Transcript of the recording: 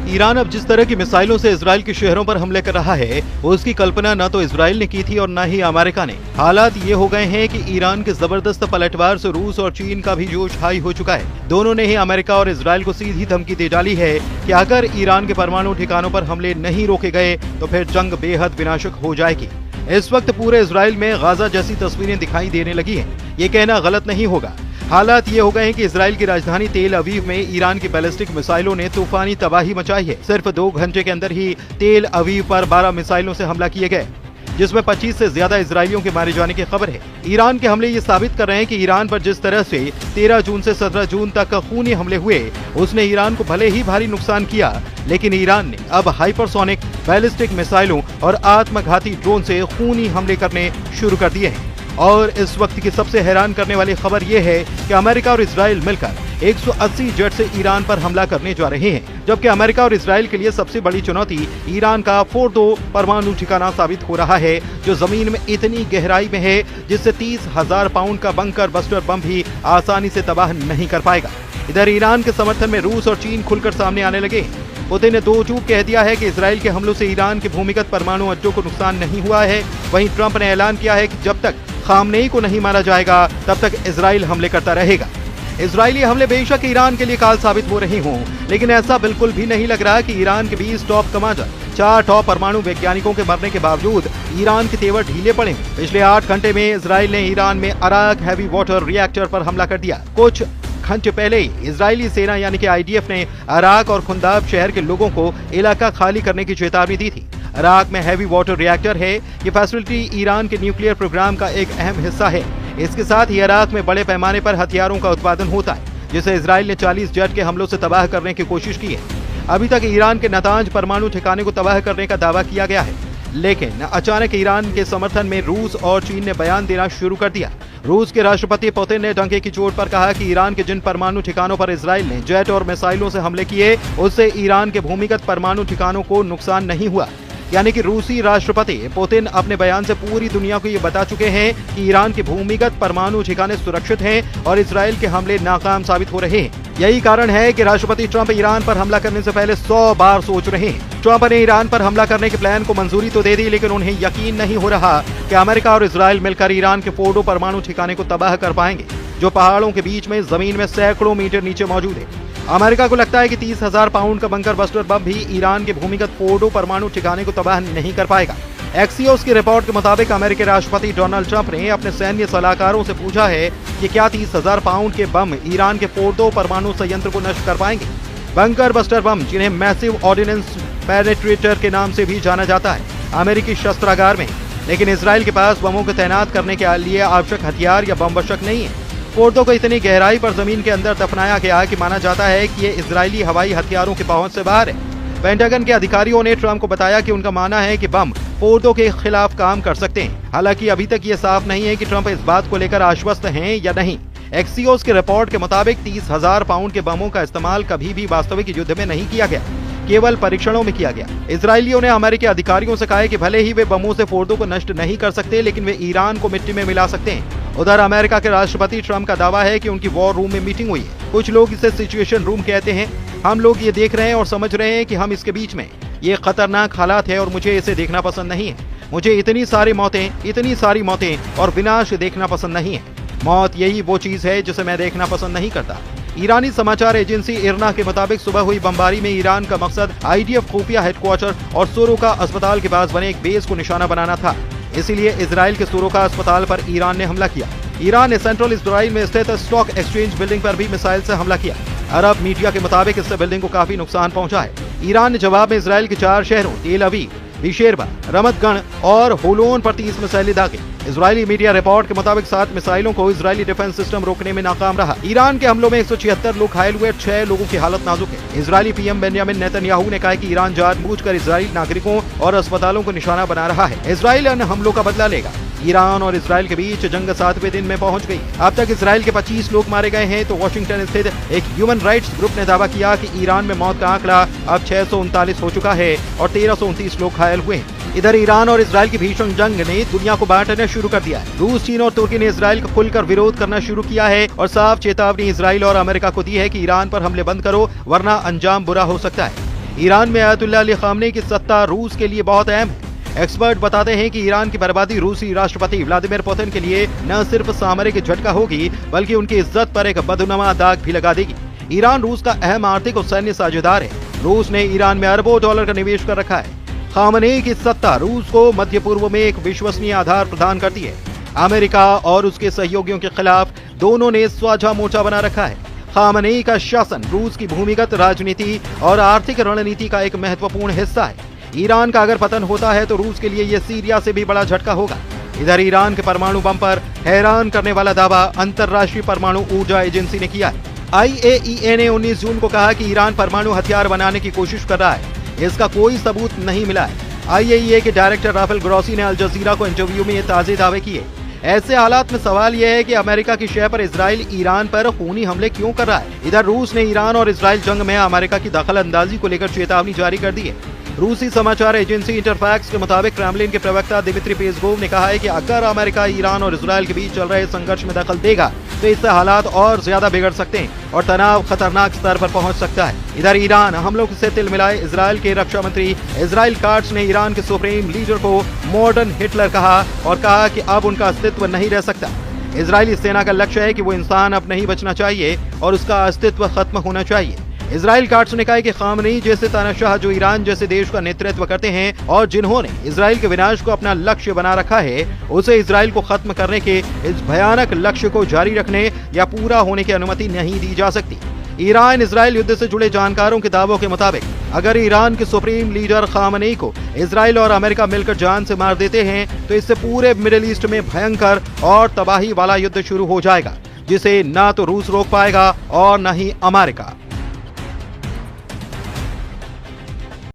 Iran अब जिस तरह की मिसाइलों से इजराइल के शहरों पर हमले कर रहा है, उसकी कल्पना न तो इजराइल ने की थी और न ही अमेरिका ने। हालात ये हो गए हैं कि ईरान के जबरदस्त पलटवार से रूस और चीन का भी जोश हाई हो चुका है। दोनों ने ही अमेरिका और इजराइल को सीधी धमकी दे डाली है कि अगर ईरान के परमाणु ठिकानों पर हमले नहीं रोके गए तो फिर जंग बेहद विनाशक हो जाएगी। इस वक्त पूरे इजराइल में गाजा जैसी तस्वीरें दिखाई देने लगी हैं। ये कहना गलत नहीं होगा। हालात ये हो गए हैं कि इजराइल की राजधानी तेल अवीव में ईरान की बैलिस्टिक मिसाइलों ने तूफानी तबाही मचाई है। सिर्फ 2 घंटे के अंदर ही तेल अवीव पर 12 मिसाइलों से हमला किए गए, जिसमें 25 से ज्यादा इजरायलियों के मारे जाने की खबर है। ईरान के हमले ये साबित कर रहे हैं कि ईरान पर जिस तरह से 13 जून से 17 जून तक खूनी हमले हुए, उसने ईरान को भले ही भारी नुकसान किया, लेकिन ईरान ने अब हाइपरसोनिक बैलिस्टिक मिसाइलों और आत्मघाती ड्रोन से खूनी हमले करने शुरू कर दिए हैं। और इस वक्त की सबसे हैरान करने वाली खबर यह है कि अमेरिका और इजराइल मिलकर 180 जेट से ईरान पर हमला करने जा रहे हैं, जबकि अमेरिका और इजराइल के लिए सबसे बड़ी चुनौती ईरान का फोर्दो परमाणु ठिकाना साबित हो रहा है, जो जमीन में इतनी गहराई में है जिससे 30,000 पाउंड का बंकर बस्टर बम भी आसानी से तबाह नहीं कर पाएगा। इधर ईरान के समर्थन में रूस और चीन खुलकर सामने आने लगे। पुतिन ने 2 चूक कह दिया है कि इजराइल के हमलों से ईरान के भूमिगत परमाणु अड्डों को नुकसान नहीं हुआ है। वहीं ट्रंप ने ऐलान किया है कि जब तक खामनेई को नहीं मारा जाएगा तब तक इजराइल हमले करता रहेगा। इजरायली हमले बेशक ईरान के लिए काल साबित हो रहे हों, लेकिन ऐसा बिल्कुल भी नहीं लग रहा कि ईरान के 20 टॉप कमांडर, 4 टॉप परमाणु वैज्ञानिकों के मरने के बावजूद ईरान के तेवर ढीले पड़े। पिछले 8 घंटे में इजराइल ने ईरान में अराक हैवी वाटर रिएक्टर पर हमला कर दिया। कुछ घंटे पहले ही इजरायली सेना यानी कि IDF ने अराक और खुंदाब शहर के लोगों को इलाका खाली करने की चेतावनी दी थी। अराक में हैवी वाटर रिएक्टर है। ये फैसिलिटी ईरान के न्यूक्लियर प्रोग्राम का एक अहम हिस्सा है। इसके साथ ही अराक में बड़े पैमाने पर हथियारों का उत्पादन होता है, जिसे इजराइल ने 40 जेट के हमलों से तबाह करने की कोशिश की है। अभी तक ईरान के नातांज परमाणु ठिकाने को तबाह करने का दावा किया गया है, लेकिन अचानक ईरान के समर्थन में रूस और चीन ने बयान देना शुरू कर दिया। रूस के राष्ट्रपति पुतिन ने डंके की चोट पर कहा कि ईरान के जिन परमाणु ठिकानों पर इजराइल ने जेट और मिसाइलों से हमले किए, उससे ईरान के भूमिगत परमाणु ठिकानों को नुकसान नहीं हुआ। यानी कि रूसी राष्ट्रपति पुतिन अपने बयान से पूरी दुनिया को ये बता चुके हैं कि ईरान के भूमिगत परमाणु ठिकाने सुरक्षित हैं और इजराइल के हमले नाकाम साबित हो रहे हैं। यही कारण है कि राष्ट्रपति ट्रंप ईरान पर हमला करने से पहले 100 बार सोच रहे हैं। ट्रंप ने ईरान पर हमला करने के प्लान को मंजूरी तो दे दी, लेकिन उन्हें यकीन नहीं हो रहा कि अमेरिका और इजराइल मिलकर ईरान के फोर्डो परमाणु ठिकाने को तबाह कर पाएंगे, जो पहाड़ों के बीच में जमीन में सैकड़ों मीटर नीचे मौजूद है। अमेरिका को लगता है कि 30,000 पाउंड का बंकर बस्टर बम भी ईरान के भूमिगत फोर्डो परमाणु ठिकाने को तबाह नहीं कर पाएगा। एक्सियोस की रिपोर्ट के मुताबिक अमेरिकी राष्ट्रपति डोनाल्ड ट्रंप ने अपने सैन्य सलाहकारों से पूछा है कि क्या 30,000 पाउंड के बम ईरान के फोर्डो परमाणु संयंत्र को नष्ट कर पाएंगे। बंकर बस्टर बम, जिन्हें मैसिव ऑर्डिनेंस पेनेट्रेटर के नाम से भी जाना जाता है, अमेरिकी शस्त्रागार में, लेकिन इजराइल के पास बमों को तैनात करने के लिए आवश्यक हथियार या बम वशक नहीं है। फोर्डो को इतनी गहराई पर जमीन के अंदर दफनाया गया कि माना जाता है कि ये इजरायली हवाई हथियारों की पहुंच से बाहर है। पेंटागन के अधिकारियों ने ट्रंप को बताया कि उनका मानना है कि बम फोर्डो के खिलाफ काम कर सकते हैं। हालांकि अभी तक ये साफ नहीं है कि ट्रंप इस बात को लेकर आश्वस्त हैं या नहीं। एक्सियोस की रिपोर्ट के मुताबिक 30,000 पाउंड के बमों का इस्तेमाल कभी भी वास्तविक युद्ध में नहीं किया गया, केवल परीक्षणों में किया गया। इजरायलियों ने अमेरिकी अधिकारियों से कहा है कि भले ही वे बमों से फोर्डो को नष्ट नहीं कर सकते, लेकिन वे ईरान को मिट्टी में मिला सकते हैं। उधर अमेरिका के राष्ट्रपति ट्रंप का दावा है कि उनकी वॉर रूम में मीटिंग हुई है। कुछ लोग इसे सिचुएशन रूम कहते हैं। हम लोग ये देख रहे हैं और समझ रहे हैं कि हम इसके बीच में, ये खतरनाक हालात है और मुझे इसे देखना पसंद नहीं है। मुझे इतनी सारी मौतें और विनाश देखना पसंद नहीं है। मौत यही वो चीज है जिसे मैं देखना पसंद नहीं करता। ईरानी समाचार एजेंसी इरना के मुताबिक सुबह हुई बमबारी में ईरान का मकसद IDF खुफिया हेडक्वार्टर और सोरोका अस्पताल के पास बने एक बेस को निशाना बनाना था। इसीलिए इजराइल के सोरोका अस्पताल पर ईरान ने हमला किया। ईरान ने सेंट्रल इजराइल में स्थित स्टॉक एक्सचेंज बिल्डिंग पर भी मिसाइल से हमला किया। अरब मीडिया के मुताबिक इससे बिल्डिंग को काफी नुकसान पहुंचा है। ईरान ने जवाब में इजराइल के 4 शहरों तेल अवीव, बीशेरबा, रमत गण और होलोन पर 30 मिसाइलें दागे। इजरायली मीडिया रिपोर्ट के मुताबिक 7 मिसाइलों को इजरायली डिफेंस सिस्टम रोकने में नाकाम रहा। ईरान के हमलों में 176 लोग घायल हुए, 6 लोगों की हालत नाजुक है। इजरायली PM बेंजामिन नेतन्याहू ने कहा कि ईरान जानबूझकर इजरायली नागरिकों और अस्पतालों को निशाना बना रहा है। इजराइल इन हमलों का बदला लेगा। ईरान और इजराइल के बीच जंग 7वें दिन में पहुंच गई। अब तक इजराइल के 25 लोग मारे गए हैं, तो वॉशिंगटन स्थित एक ह्यूमन राइट्स ग्रुप ने दावा किया कि ईरान में मौत का आंकड़ा अब 639 हो चुका है और 1329 लोग घायल हुए हैं। इधर ईरान और इजराइल की भीषण जंग ने दुनिया को बांटना शुरू कर दिया है। रूस, चीन और तुर्की ने इजराइल का खुलकर विरोध करना शुरू किया है और साफ चेतावनी इजराइल और अमेरिका को दी है कि ईरान पर हमले बंद करो, वरना अंजाम बुरा हो सकता है। ईरान में अयतुल्लाह अली खामनेई की सत्ता रूस के लिए बहुत अहम है। एक्सपर्ट बताते हैं कि ईरान की बर्बादी रूसी राष्ट्रपति व्लादिमीर पुतिन के लिए न सिर्फ सामरिक झटका होगी, बल्कि उनकी इज्जत पर एक बदनुमा दाग भी लगा देगी। ईरान रूस का अहम आर्थिक और सैन्य साझेदार है। रूस ने ईरान में अरबों डॉलर का निवेश कर रखा है। खामनेई की सत्ता रूस को मध्य पूर्व में एक विश्वसनीय आधार प्रदान करती है। अमेरिका और उसके सहयोगियों के खिलाफ दोनों ने साझा मोर्चा बना रखा है। खामनेई का शासन रूस की भूमिगत राजनीति और आर्थिक रणनीति का एक महत्वपूर्ण हिस्सा है। ईरान का अगर पतन होता है तो रूस के लिए यह सीरिया से भी बड़ा झटका होगा। इधर ईरान के परमाणु बम पर हैरान करने वाला दावा अंतर्राष्ट्रीय परमाणु ऊर्जा एजेंसी ने किया है। IAEA ने 19 जून को कहा कि ईरान परमाणु हथियार बनाने की कोशिश कर रहा है। इसका कोई सबूत नहीं मिला है। IAEA के डायरेक्टर राफेल ग्रॉसी ने अल जजीरा को इंटरव्यू में ये ताजे दावे किए। ऐसे हालात में सवाल यह है कि अमेरिका की शह पर इजराइल ईरान पर खूनी हमले क्यों कर रहा है। इधर रूस ने ईरान और इजराइल जंग में अमेरिका की दखल अंदाजी को लेकर चेतावनी जारी कर दी है। रूसी समाचार एजेंसी इंटरफैक्स के मुताबिक क्रेमलिन के प्रवक्ता दिमित्री पेस्कोव ने कहा है कि अगर अमेरिका ईरान और इजराइल के बीच चल रहे संघर्ष में दखल देगा तो इससे हालात और ज्यादा बिगड़ सकते हैं और तनाव खतरनाक स्तर पर पहुंच सकता है। इधर ईरान हमलों से तिल मिलाए इजराइल के रक्षा मंत्री इजराइल काट्स ने ईरान के सुप्रीम लीडर को मॉडर्न हिटलर कहा और कहा कि अब उनका अस्तित्व नहीं रह सकता। इजरायली सेना का लक्ष्य है कि वो इंसान अब नहीं बचना चाहिए और उसका अस्तित्व खत्म होना चाहिए। इजराइल काट्स ने कहा कि खामनेई जैसे तानाशाह जो ईरान जैसे देश का नेतृत्व करते हैं और जिन्होंने इजराइल के विनाश को अपना लक्ष्य बना रखा है, उसे इजराइल को खत्म करने के इस भयानक लक्ष्य को जारी रखने या पूरा होने की अनुमति नहीं दी जा सकती। ईरान इजराइल युद्ध से जुड़े जानकारों के दावों के मुताबिक अगर ईरान के सुप्रीम लीडर खामनेई को इजराइल और अमेरिका मिलकर जान से मार देते हैं तो इससे पूरे मिडिल ईस्ट में भयंकर और तबाही वाला युद्ध शुरू हो जाएगा, जिसे ना तो रूस रोक पाएगा और न ही अमेरिका।